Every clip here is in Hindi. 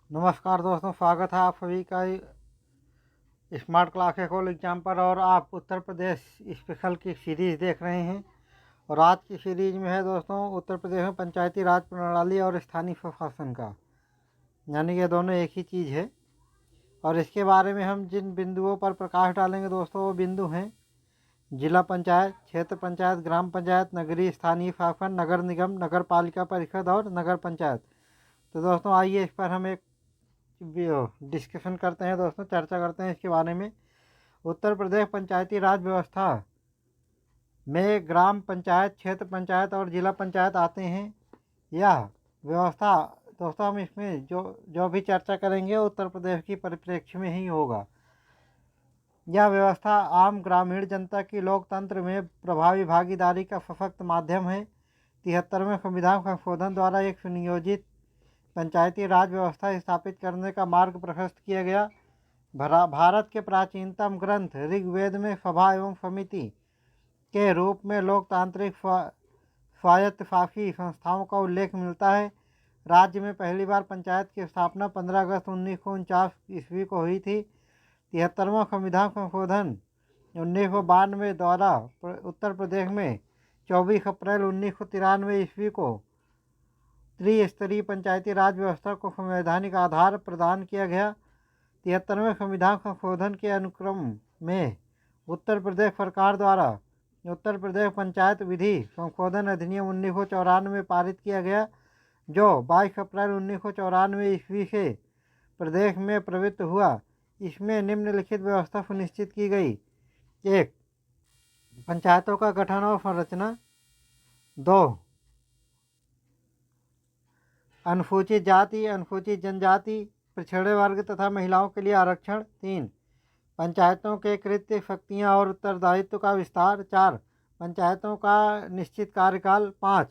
नमस्कार दोस्तों, स्वागत है आप सभी का स्मार्ट क्लास एकोल एग्जाम पर। और आप उत्तर प्रदेश स्पेशल की सीरीज़ देख रहे हैं। और आज की सीरीज में है दोस्तों उत्तर प्रदेश में पंचायती राज प्रणाली और स्थानीय स्वशासन का, यानी ये दोनों एक ही चीज़ है। और इसके बारे में हम जिन बिंदुओं पर प्रकाश डालेंगे दोस्तों, वो बिंदु हैं जिला पंचायत, क्षेत्र पंचायत, ग्राम पंचायत, नगरीय स्थानीय शासन, नगर निगम, नगर पालिका परिषद और नगर पंचायत। तो दोस्तों आइए इस पर हम एक डिस्कशन करते हैं दोस्तों, चर्चा करते हैं इसके बारे में। उत्तर प्रदेश पंचायती राज व्यवस्था में ग्राम पंचायत, क्षेत्र पंचायत और जिला पंचायत आते हैं। यह व्यवस्था दोस्तों हम इसमें जो जो भी चर्चा करेंगे उत्तर प्रदेश की परिप्रेक्ष्य में ही होगा। यह व्यवस्था आम ग्रामीण जनता की लोकतंत्र में प्रभावी भागीदारी का सशक्त माध्यम है। 73वें संविधान संशोधन द्वारा एक सुनियोजित पंचायती राज व्यवस्था स्थापित करने का मार्ग प्रशस्त किया गया। भारत के प्राचीनतम ग्रंथ ऋग्वेद में सभा एवं समिति के रूप में लोकतांत्रिक स्वायत्तशासी संस्थाओं का उल्लेख मिलता है। राज्य में पहली बार पंचायत की स्थापना 15 अगस्त 1949 ईस्वी को हुई थी। 73वां संविधान संशोधन 1992 द्वारा उत्तर प्रदेश में 24 अप्रैल 1993 ईस्वी को त्रिस्तरीय पंचायती राज व्यवस्था को संवैधानिक आधार प्रदान किया गया। 73वें संविधान संशोधन के अनुक्रम में उत्तर प्रदेश सरकार द्वारा उत्तर प्रदेश पंचायत विधि संशोधन अधिनियम 1994 में पारित किया गया, जो 22 अप्रैल 1994 ईस्वी से प्रदेश में प्रवृत्त हुआ। इसमें निम्नलिखित व्यवस्था सुनिश्चित की गई: 1. पंचायतों का गठन और संरचना। 2. अनुसूचित जाति, अनुसूचित जनजाति, पिछड़े वर्ग तथा महिलाओं के लिए आरक्षण। 3. पंचायतों के कृत्य, शक्तियाँ और उत्तरदायित्व का विस्तार। 4. पंचायतों का निश्चित कार्यकाल। 5.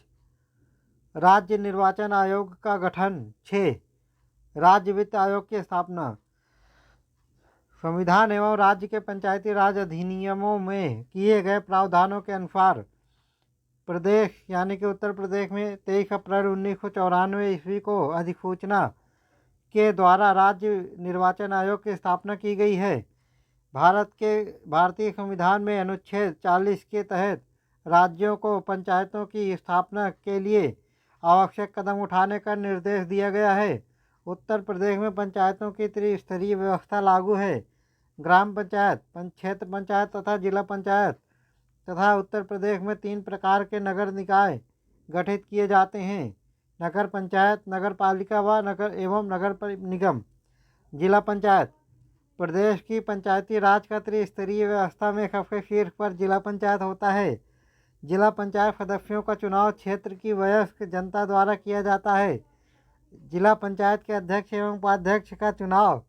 राज्य निर्वाचन आयोग का गठन। 6. राज्य वित्त आयोग की स्थापना। संविधान एवं राज्य के पंचायती राज अधिनियमों में किए गए प्रावधानों के अनुसार प्रदेश यानी कि उत्तर प्रदेश में 23 अप्रैल 1994 ईस्वी को अधिसूचना के द्वारा राज्य निर्वाचन आयोग की स्थापना की गई है। भारतीय संविधान में अनुच्छेद 40 के तहत राज्यों को पंचायतों की स्थापना के लिए आवश्यक कदम उठाने का निर्देश दिया गया है। उत्तर प्रदेश में पंचायतों की त्रिस्तरीय व्यवस्था लागू है। ग्राम पंचायत, क्षेत्र पंचायत तथा जिला पंचायत तथा उत्तर प्रदेश में 3 प्रकार के नगर निकाय गठित किए जाते हैं: नगर पंचायत, नगर पालिका व नगर निगम। जिला पंचायत प्रदेश की पंचायती राज का त्रिस्तरीय व्यवस्था में सबसे शीर्ष पर जिला पंचायत होता है। जिला पंचायत सदस्यों का चुनाव क्षेत्र की वयस्क जनता द्वारा किया जाता है। जिला पंचायत के अध्यक्ष एवं उपाध्यक्ष का चुनाव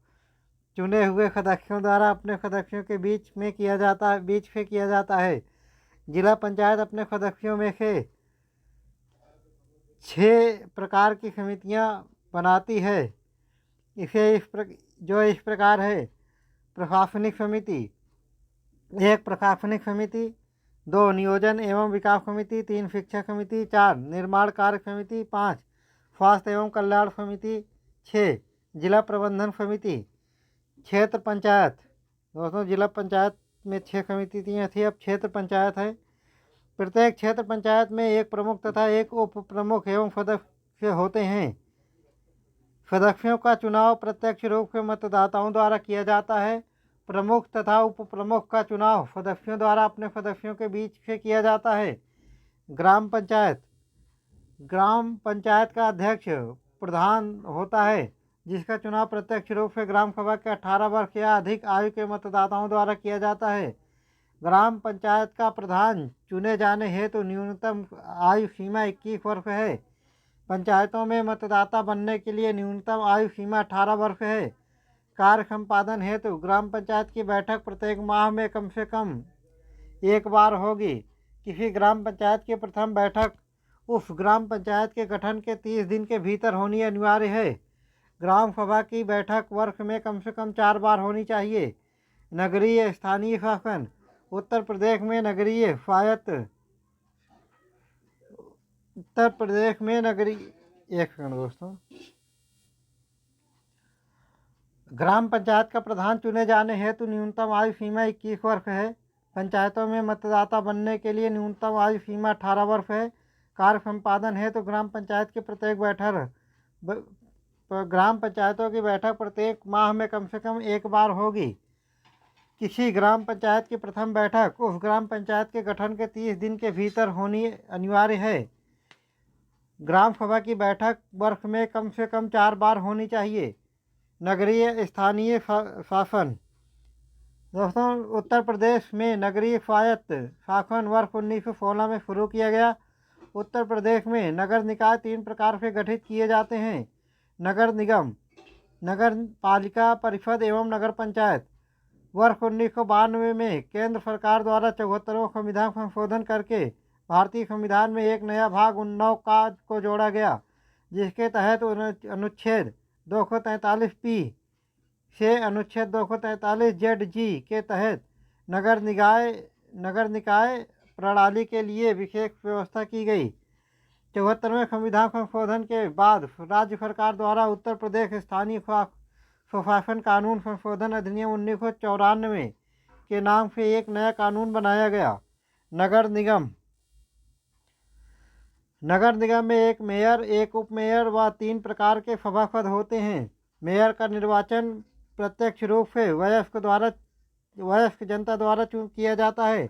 चुने हुए सदस्यों द्वारा अपने सदस्यों के बीच से किया जाता है। जिला पंचायत अपने सदस्यों में से 6 प्रकार की समितियां बनाती है। इस प्रकार है: प्रशासनिक समिति। 1. प्रशासनिक समिति। 2. नियोजन एवं विकास समिति। 3. शिक्षा समिति। 4. निर्माण कार्य समिति। 5. स्वास्थ्य एवं कल्याण समिति। 6. जिला प्रबंधन समिति। क्षेत्र पंचायत दोस्तों, जिला पंचायत में 6 समिति थी, अब क्षेत्र पंचायत है। प्रत्येक क्षेत्र पंचायत में एक प्रमुख तथा एक उप प्रमुख एवं सदस्य होते हैं। सदस्यों का चुनाव प्रत्यक्ष रूप से मतदाताओं द्वारा किया जाता है। प्रमुख तथा उप प्रमुख का चुनाव सदस्यों द्वारा अपने सदस्यों के बीच से किया जाता है। ग्राम पंचायत का अध्यक्ष प्रधान होता है, जिसका चुनाव प्रत्यक्ष रूप से ग्राम सभा के 18 वर्ष या अधिक आयु के मतदाताओं द्वारा किया जाता है। ग्राम पंचायत का प्रधान चुने जाने हेतु न्यूनतम आयु सीमा 21 वर्ष है। पंचायतों में मतदाता बनने के लिए न्यूनतम आयु सीमा 18 वर्ष है। कार्य संपादन हेतु ग्राम पंचायत की बैठक प्रत्येक माह में कम से कम एक बार होगी। किसी ग्राम पंचायत की प्रथम बैठक उस ग्राम पंचायत के गठन के 30 दिन के भीतर होनी अनिवार्य है। ग्राम सभा की बैठक वर्ष में कम से कम 4 बार होनी चाहिए। नगरीय स्थानीय शासन उत्तर प्रदेश में नगरीय एक सेकंड दोस्तों। ग्राम पंचायत का प्रधान चुने जाने हेतु न्यूनतम आयु सीमा 21 वर्ष है। पंचायतों में मतदाता बनने के लिए न्यूनतम आयु सीमा 18 वर्ष है। कार्य संपादन है तो ग्राम पंचायत की प्रत्येक ग्राम पंचायतों की बैठक प्रत्येक माह में कम से कम एक बार होगी। किसी ग्राम पंचायत की प्रथम बैठक उस ग्राम पंचायत के गठन के 30 दिन के भीतर होनी अनिवार्य है। ग्राम सभा की बैठक वर्ष में कम से कम 4 बार होनी चाहिए। नगरीय स्थानीय शासन। दोस्तों, उत्तर प्रदेश में नगरीय स्वायत्त शासन वर्ष 1916 में शुरू किया गया। उत्तर प्रदेश में नगर निकाय 3 प्रकार से गठित किए जाते हैं: नगर निगम, नगर पालिका परिषद एवं नगर पंचायत। वर्ष 1992 में केंद्र सरकार द्वारा 74वां संविधान संशोधन करके भारतीय संविधान में एक नया भाग 19 को जोड़ा गया, जिसके तहत अनुच्छेद 243 से अनुच्छेद 243 ZG के तहत नगर निकाय प्रणाली के लिए विशेष व्यवस्था की गई। 74वें संविधान संशोधन के बाद राज्य सरकार द्वारा उत्तर प्रदेश स्थानीय स्वशासन कानून संशोधन अधिनियम 1994 के नाम से एक नया कानून बनाया गया। नगर निगम में एक मेयर, एक उपमेयर व 3 प्रकार के सभासद होते हैं। मेयर का निर्वाचन प्रत्यक्ष रूप से वयस्क जनता द्वारा किया जाता है।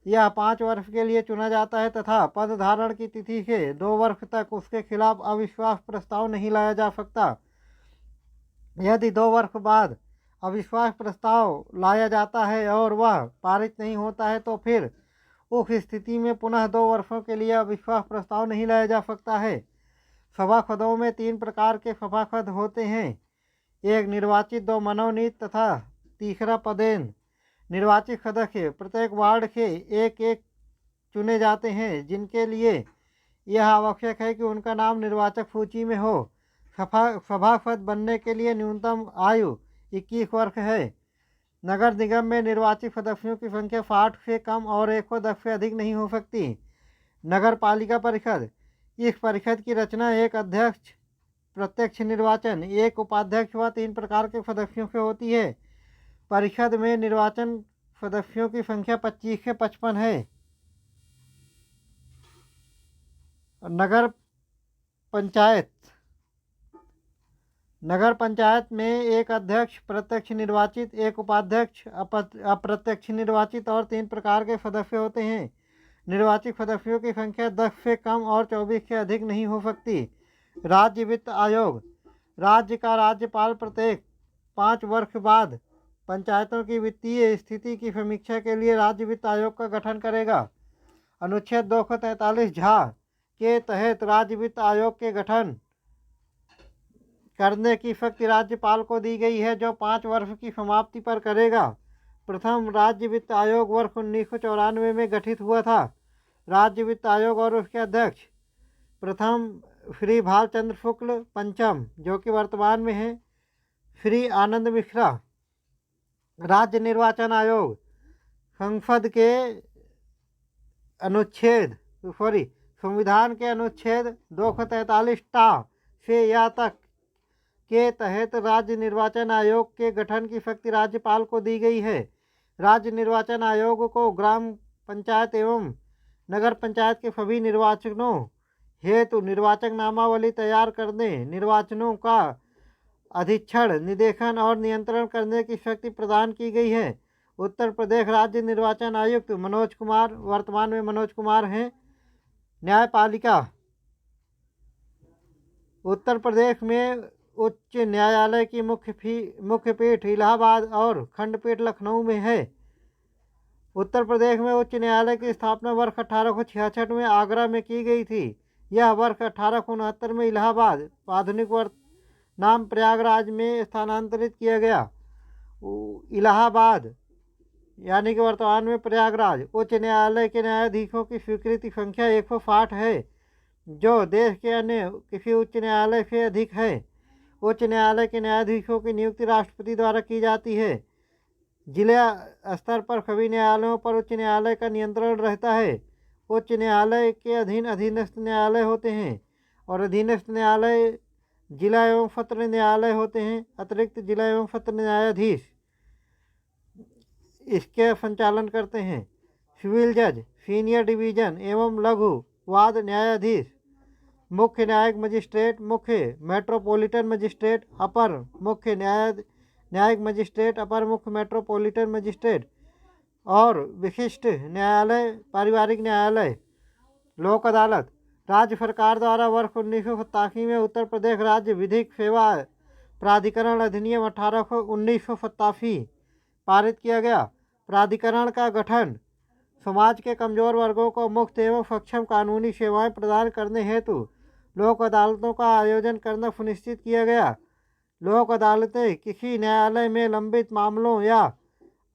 यह 5 वर्ष के लिए चुना जाता है तथा पद धारण की तिथि से 2 वर्ष तक उसके खिलाफ अविश्वास प्रस्ताव नहीं लाया जा सकता। यदि 2 वर्ष बाद अविश्वास प्रस्ताव लाया जाता है और वह पारित नहीं होता है तो फिर उस स्थिति में पुनः 2 वर्षों के लिए अविश्वास प्रस्ताव नहीं लाया जा सकता है। सभासदों में 3 प्रकार के सभासद होते हैं: एक निर्वाचित, 2 मनोनीत तथा तीसरा पदेन। निर्वाचित सदस्य प्रत्येक वार्ड के एक चुने जाते हैं, जिनके लिए यह आवश्यक है कि उनका नाम निर्वाचक सूची में हो। सभासद बनने के लिए न्यूनतम आयु 21 वर्ष है। नगर निगम में निर्वाचित सदस्यों की संख्या 60 से कम और 110 से अधिक नहीं हो सकती। नगर पालिका परिषद, इस परिषद की रचना एक अध्यक्ष, प्रत्यक्ष निर्वाचन, एक उपाध्यक्ष व 3 प्रकार के सदस्यों से होती है। परिषद में निर्वाचन सदस्यों की संख्या 25 से 55 है। नगर पंचायत में एक अध्यक्ष प्रत्यक्ष निर्वाचित, एक उपाध्यक्ष अप्रत्यक्ष निर्वाचित और 3 प्रकार के सदस्य होते हैं। निर्वाचित सदस्यों की संख्या 10 से कम और 24 से अधिक नहीं हो सकती। राज्य वित्त आयोग, राज्य का राज्यपाल प्रत्येक 5 वर्ष बाद पंचायतों की वित्तीय स्थिति की समीक्षा के लिए राज्य वित्त आयोग का गठन करेगा। अनुच्छेद 243 झा के तहत राज्य वित्त आयोग के गठन करने की शक्ति राज्यपाल को दी गई है, जो 5 वर्ष की समाप्ति पर करेगा। प्रथम राज्य वित्त आयोग वर्ष 1994 में गठित हुआ था। राज्य वित्त आयोग और उसके अध्यक्ष प्रथम श्री भालचंद्र शुक्ल, पंचम जो कि वर्तमान में है श्री आनंद मिश्रा। राज्य निर्वाचन आयोग संसद के संविधान के अनुच्छेद 243 से या तक के तहत राज्य निर्वाचन आयोग के गठन की शक्ति राज्यपाल को दी गई है। राज्य निर्वाचन आयोग को ग्राम पंचायत एवं नगर पंचायत के सभी निर्वाचनों हेतु निर्वाचक नामावली तैयार करने, निर्वाचनों का अधीक्षण, निदेशन और नियंत्रण करने की शक्ति प्रदान की गई है। उत्तर प्रदेश राज्य निर्वाचन आयुक्त मनोज कुमार, वर्तमान में मनोज कुमार हैं। न्यायपालिका, उत्तर प्रदेश में उच्च न्यायालय की मुख्य पीठ इलाहाबाद और खंडपीठ लखनऊ में है। उत्तर प्रदेश में उच्च न्यायालय की स्थापना वर्ष 1866 में आगरा में की गई थी। यह वर्ष 1869 में इलाहाबाद, आधुनिक नाम प्रयागराज में स्थानांतरित किया गया। इलाहाबाद यानी कि वर्तमान में प्रयागराज उच्च न्यायालय के न्यायाधीशों की स्वीकृति संख्या 160 है, जो देश के अन्य किसी उच्च न्यायालय से अधिक है। उच्च न्यायालय के न्यायाधीशों की नियुक्ति राष्ट्रपति द्वारा की जाती है। जिला स्तर पर सभी न्यायालयों पर उच्च न्यायालय का नियंत्रण रहता है। उच्च न्यायालय के अधीन अधीनस्थ न्यायालय होते हैं और अधीनस्थ न्यायालय जिला एवं सत्र न्यायालय होते हैं। अतिरिक्त जिला एवं सत्र न्यायाधीश इसके संचालन करते हैं। सिविल जज, सीनियर डिवीजन एवं लघु वाद न्यायाधीश, मुख्य न्यायिक मजिस्ट्रेट, मुख्य मेट्रोपॉलिटन मजिस्ट्रेट, अपर मुख्य न्यायिक मजिस्ट्रेट, अपर मुख्य मेट्रोपॉलिटन मजिस्ट्रेट और विशिष्ट न्यायालय, पारिवारिक न्यायालय। लोक अदालत राज्य सरकार द्वारा वर्ष 1987 में उत्तर प्रदेश राज्य विधिक सेवा प्राधिकरण अधिनियम 1987 पारित किया गया। प्राधिकरण का गठन समाज के कमजोर वर्गों को मुफ्त एवं सक्षम कानूनी सेवाएं प्रदान करने हेतु लोक अदालतों का आयोजन करना सुनिश्चित किया गया। लोक अदालतें किसी न्यायालय में लंबित मामलों या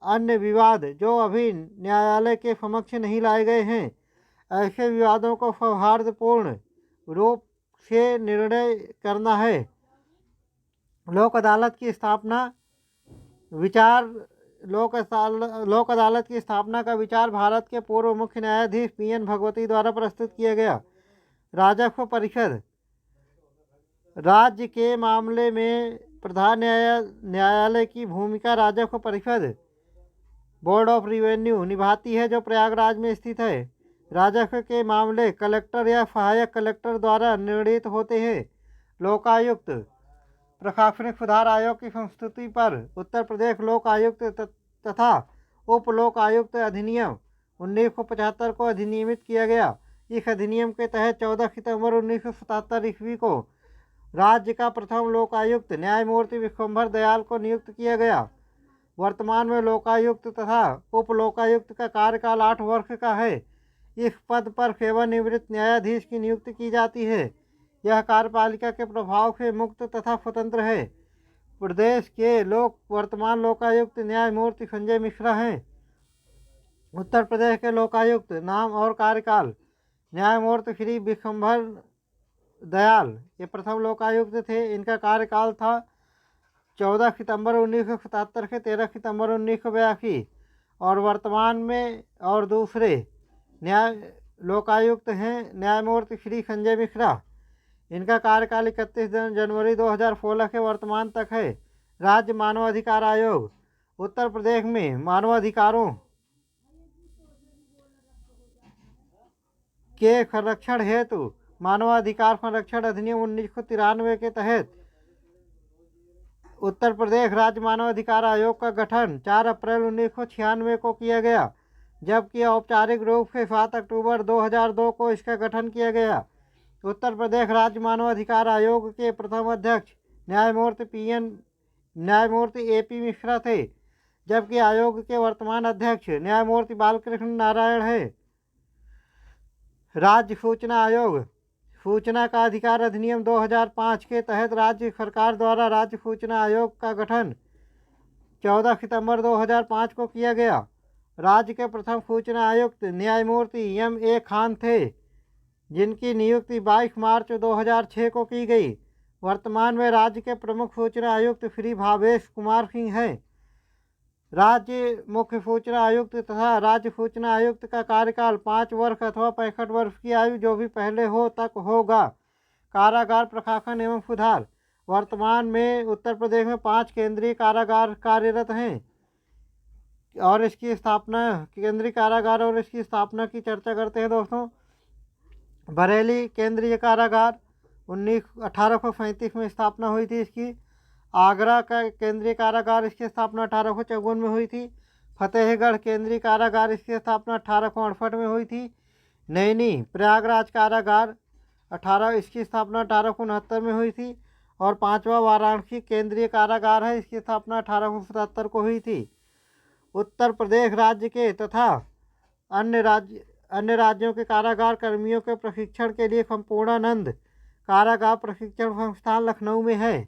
अन्य विवाद जो अभी न्यायालय के समक्ष नहीं लाए गए हैं, ऐसे विवादों को सौहार्दपूर्ण रूप से निर्णय करना है। लोक अदालत की स्थापना लोक अदालत की स्थापना का विचार भारत के पूर्व मुख्य न्यायाधीश PN भगवती द्वारा प्रस्तुत किया गया। राजस्व परिषद राज्य के मामले में प्रधान न्यायालय की भूमिका राजस्व परिषद बोर्ड ऑफ रिवेन्यू निभाती है, जो प्रयागराज में स्थित है। राजस्व के मामले कलेक्टर या सहायक कलेक्टर द्वारा निर्णीत होते हैं। लोकायुक्त प्रशासनिक सुधार आयोग की संस्तुति पर उत्तर प्रदेश लोक आयुक्त तथा उप लोक आयुक्त अधिनियम 1975 को अधिनियमित किया गया। इस अधिनियम के तहत 14 सितंबर 1977 ईस्वी को राज्य का प्रथम लोकायुक्त न्यायमूर्ति विश्वम्भर दयाल को नियुक्त किया गया। वर्तमान में लोकायुक्त तथा उप लोकायुक्त का कार्यकाल 8 वर्ष का है। इस पद पर सेवानिवृत्त न्यायाधीश की नियुक्ति की जाती है। यह कार्यपालिका के प्रभाव से मुक्त तथा स्वतंत्र है। प्रदेश के वर्तमान लोकायुक्त न्यायमूर्ति संजय मिश्रा हैं। उत्तर प्रदेश के लोकायुक्त नाम और कार्यकाल न्यायमूर्ति श्री विश्वम्भर दयाल ये प्रथम लोकायुक्त थे। इनका कार्यकाल था 14 सितंबर 1977 से 13 सितंबर 1982 और वर्तमान में और दूसरे लोकायुक्त हैं न्यायमूर्ति श्री संजय मिश्रा। इनका कार्यकाल 31 जनवरी 2016 के वर्तमान तक है। राज्य मानवाधिकार आयोग उत्तर प्रदेश में मानवाधिकारों के संरक्षण हेतु मानवाधिकार संरक्षण अधिनियम 1993 के तहत उत्तर प्रदेश राज्य मानवाधिकार आयोग का गठन 4 अप्रैल 1996 को किया गया, जबकि औपचारिक रूप से 7 अक्टूबर 2002 को इसका गठन किया गया। उत्तर प्रदेश राज्य मानवाधिकार आयोग के प्रथम अध्यक्ष न्यायमूर्ति AP मिश्रा थे, जबकि आयोग के वर्तमान अध्यक्ष न्यायमूर्ति बालकृष्ण नारायण है। राज्य सूचना आयोग सूचना का अधिकार अधिनियम 2005 के तहत राज्य सरकार द्वारा राज्य सूचना आयोग का गठन 14 सितंबर 2005 को किया गया। राज्य के प्रथम सूचना आयुक्त न्यायमूर्ति MA खान थे, जिनकी नियुक्ति 22 मार्च 2006 को की गई। वर्तमान में राज्य के प्रमुख सूचना आयुक्त श्री भावेश कुमार सिंह हैं। राज्य मुख्य सूचना आयुक्त तथा राज्य सूचना आयुक्त का कार्यकाल 5 वर्ष अथवा 65 वर्ष की आयु जो भी पहले हो तक होगा। कारागार प्रशासन एवं सुधार वर्तमान में उत्तर प्रदेश में 5 केंद्रीय कारागार कार्यरत हैं और इसकी स्थापना केंद्रीय कारागार और इसकी स्थापना की चर्चा करते हैं दोस्तों। बरेली केंद्रीय कारागार 1837 में स्थापना हुई थी इसकी। आगरा का केंद्रीय कारागार इसकी स्थापना 1854 में हुई थी। फतेहगढ़ केंद्रीय कारागार इसकी स्थापना 1868 में हुई थी। नैनी प्रयागराज कारागार इसकी स्थापना 1869 में हुई थी और 5वां वाराणसी केंद्रीय कारागार है, इसकी स्थापना 1877 को हुई थी। उत्तर प्रदेश राज्य के तथा अन्य राज्यों के कारागार कर्मियों के प्रशिक्षण के लिए संपूर्णानंद कारागार प्रशिक्षण संस्थान लखनऊ में है।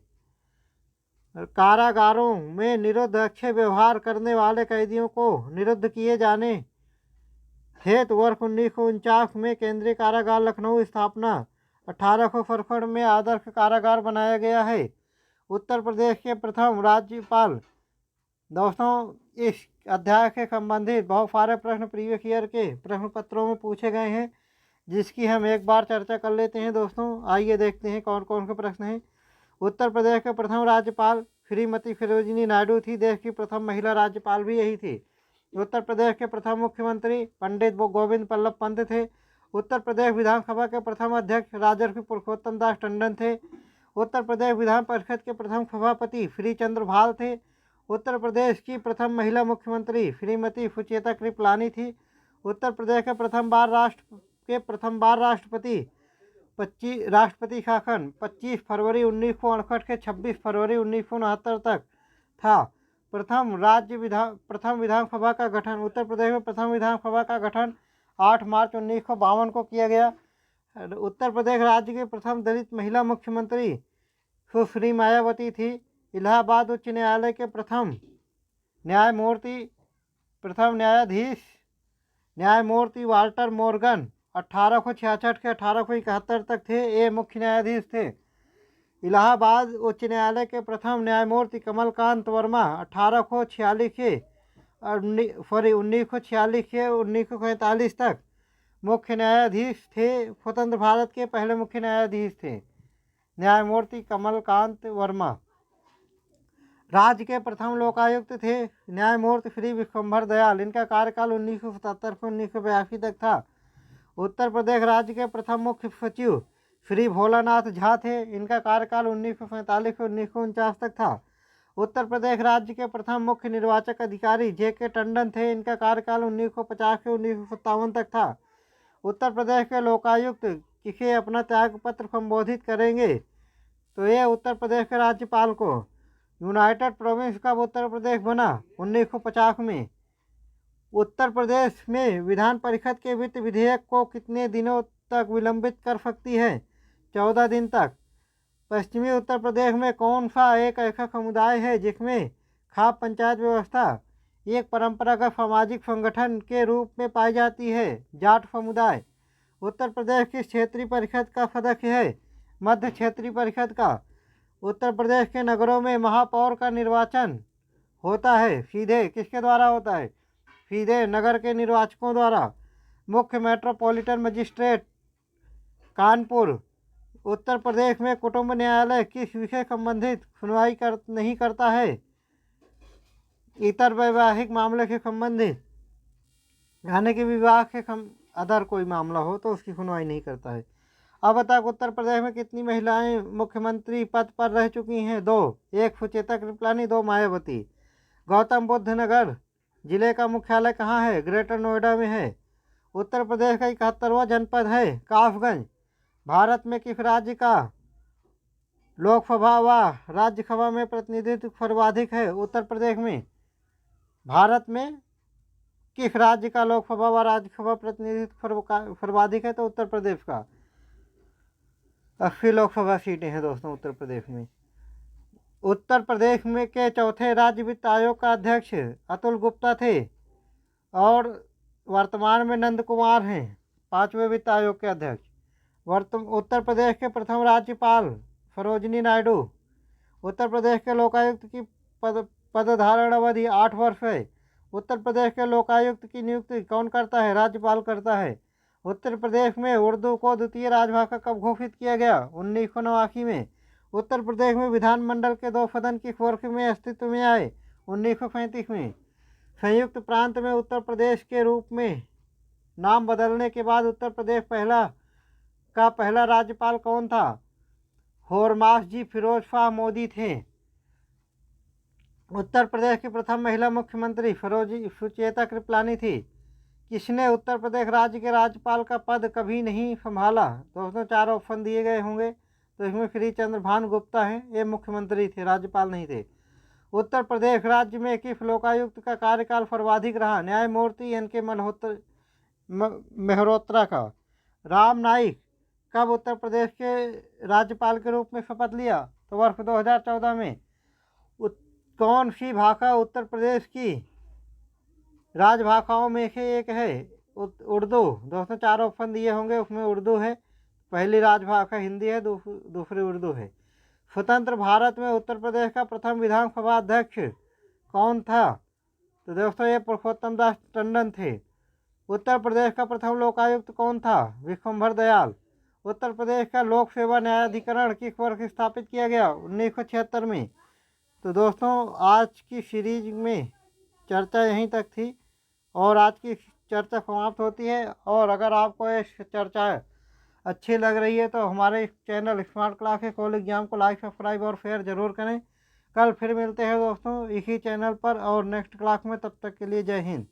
कारागारों में निरुद्ध अच्छे व्यवहार करने वाले कैदियों को निरुद्ध किए जाने हेतु वर्ष 1949 में केंद्रीय कारागार लखनऊ स्थापना 1867 में आदर्श कारागार बनाया गया है। उत्तर प्रदेश के प्रथम राज्यपाल दोस्तों इस अध्याय से संबंधित बहुत सारे प्रश्न प्रीवियस ईयर के प्रश्न पत्रों में पूछे गए हैं, जिसकी हम एक बार चर्चा कर लेते हैं दोस्तों। आइए देखते हैं कौन कौन से प्रश्न हैं। उत्तर प्रदेश के प्रथम राज्यपाल श्रीमती सरोजिनी नायडू थी। देश की प्रथम महिला राज्यपाल भी यही थी। उत्तर प्रदेश के प्रथम मुख्यमंत्री पंडित गोविंद बल्लभ पंत थे। उत्तर प्रदेश विधानसभा के प्रथम अध्यक्ष राजर्षि पुरुषोत्तम दास टंडन थे। उत्तर प्रदेश विधान परिषद के प्रथम सभापति श्री चंद्र भाल थे। उत्तर प्रदेश की प्रथम महिला मुख्यमंत्री श्रीमती सुचेता कृपलानी थी। उत्तर प्रदेश के प्रथम बार राष्ट्रपति राष्ट्रपति शासन 25 फरवरी 1968 से 26 फरवरी 1969 तक था। प्रथम विधानसभा का गठन उत्तर प्रदेश में प्रथम विधानसभा का गठन 8 मार्च 1952 को किया गया। उत्तर प्रदेश राज्य के प्रथम दलित महिला मुख्यमंत्री सुश्री मायावती थी। इलाहाबाद उच्च न्यायालय के प्रथम न्यायमूर्ति वाल्टर मोर्गन 1866 से 1871 तक थे। ये मुख्य न्यायाधीश थे। इलाहाबाद उच्च न्यायालय के प्रथम न्यायमूर्ति कमलकांत वर्मा 1946 से 1945 तक मुख्य न्यायाधीश थे। स्वतंत्र भारत के पहले मुख्य न्यायाधीश थे न्यायमूर्ति कमलकांत वर्मा। राज्य के प्रथम लोकायुक्त थे न्यायमूर्ति श्री विश्वंभर दयाल। इनका कार्यकाल 1977 से 1982 तक था। उत्तर प्रदेश राज्य के प्रथम मुख्य सचिव श्री भोलानाथ झा थे। इनका कार्यकाल 1947 से 1949 तक था। उत्तर प्रदेश राज्य के प्रथम मुख्य निर्वाचक अधिकारी जे.के. टंडन थे। इनका कार्यकाल 1950 से 1957 तक था। उत्तर प्रदेश के लोकायुक्त किसे अपना त्यागपत्र संबोधित करेंगे तो ये उत्तर प्रदेश के राज्यपाल को। यूनाइटेड प्रोविंस कब उत्तर प्रदेश बना? 1950 में। उत्तर प्रदेश में विधान परिषद के वित्त विधेयक को कितने दिनों तक विलंबित कर सकती है? 14 दिन तक। पश्चिमी उत्तर प्रदेश में कौन सा एक ऐसा समुदाय है जिसमें खाप पंचायत व्यवस्था एक परंपरागत सामाजिक संगठन के रूप में पाई जाती है? जाट समुदाय। उत्तर प्रदेश किस क्षेत्रीय परिषद का सदस्य है? मध्य क्षेत्रीय परिषद का। उत्तर प्रदेश के नगरों में महापौर का निर्वाचन होता है सीधे किसके द्वारा होता है? सीधे नगर के निर्वाचकों द्वारा। मुख्य मेट्रोपॉलिटन मजिस्ट्रेट कानपुर। उत्तर प्रदेश में कुटुंब न्यायालय किस विषय संबंधित सुनवाई नहीं करता है? इतर वैवाहिक मामले से संबंधित, यानी कि विवाह के अदर कोई मामला हो तो उसकी सुनवाई नहीं करता है। अब तक उत्तर प्रदेश में कितनी महिलाएं मुख्यमंत्री पद पर रह चुकी हैं? 2। एक सुचेता कृपलानी, 2 मायावती। गौतम बुद्ध नगर जिले का मुख्यालय कहाँ है? ग्रेटर नोएडा में है। उत्तर प्रदेश का 71वां जनपद है कासगंज। भारत में किस राज्य का लोकसभा व राज्यसभा में प्रतिनिधित्व सर्वाधिक है? उत्तर प्रदेश में। भारत में किस राज्य का लोकसभा व राज्यसभा प्रतिनिधित्व सर्वाधिक है? तो उत्तर प्रदेश का। 80 लोकसभा सीटें हैं दोस्तों उत्तर प्रदेश में। उत्तर प्रदेश में के चौथे राज्य वित्त आयोग का अध्यक्ष अतुल गुप्ता थे और वर्तमान में नंद कुमार हैं 5वें वित्त आयोग के अध्यक्ष। उत्तर प्रदेश के प्रथम राज्यपाल सरोजिनी नायडू। उत्तर प्रदेश के लोकायुक्त की पदधारण अवधि 8 वर्ष है। उत्तर प्रदेश के लोकायुक्त की नियुक्ति कौन करता है? राज्यपाल करता है। उत्तर प्रदेश में उर्दू को द्वितीय राजभाषा कब घोषित किया गया? 1989 में। उत्तर प्रदेश में विधानमंडल के 2 सदन किस वर्ष में अस्तित्व में आए? 1937 में। संयुक्त प्रांत में उत्तर प्रदेश के रूप में नाम बदलने के बाद उत्तर प्रदेश का पहला राज्यपाल कौन था? होरमास जी फिरोज शाह मोदी थे। उत्तर प्रदेश की प्रथम महिला मुख्यमंत्री सुचेता कृपलानी थी। किसने उत्तर प्रदेश राज्य के राज्यपाल का पद कभी नहीं संभाला? दोस्तों 4 ऑप्शन दिए गए होंगे तो इसमें श्री चंद्रभान गुप्ता हैं। ये मुख्यमंत्री थे, राज्यपाल नहीं थे। उत्तर प्रदेश राज्य में किस लोकायुक्त का कार्यकाल सर्वाधिक रहा? न्यायमूर्ति एन.के. मेहरोत्रा का। राम नाईक कब उत्तर प्रदेश के राज्यपाल के रूप में शपथ लिया? तो वर्ष 2014 में। कौन सी भाषा उत्तर प्रदेश की राजभाषाओं में से एक है? उर्दू। दोस्तों 4 ऑप्शन दिए होंगे, उसमें उर्दू है। पहली राजभाषा हिंदी है, दूसरी उर्दू है। स्वतंत्र भारत में उत्तर प्रदेश का प्रथम विधानसभा अध्यक्ष कौन था? तो दोस्तों ये पुरुषोत्तम दास टंडन थे। उत्तर प्रदेश का प्रथम लोकायुक्त कौन था? विश्वंभर दयाल। उत्तर प्रदेश का लोक सेवा न्यायाधिकरण किस वर्ष स्थापित किया गया? 1976 में। तो दोस्तों आज की सीरीज में चर्चा यहीं तक थी और आज की चर्चा समाप्त होती है। और अगर आपको ये चर्चा अच्छी लग रही है तो हमारे channel smart class call exam को लाइक, सब्सक्राइब और शेयर ज़रूर करें। कल फिर मिलते हैं दोस्तों इसी चैनल पर और नेक्स्ट क्लास में। तब तक के लिए जय हिंद।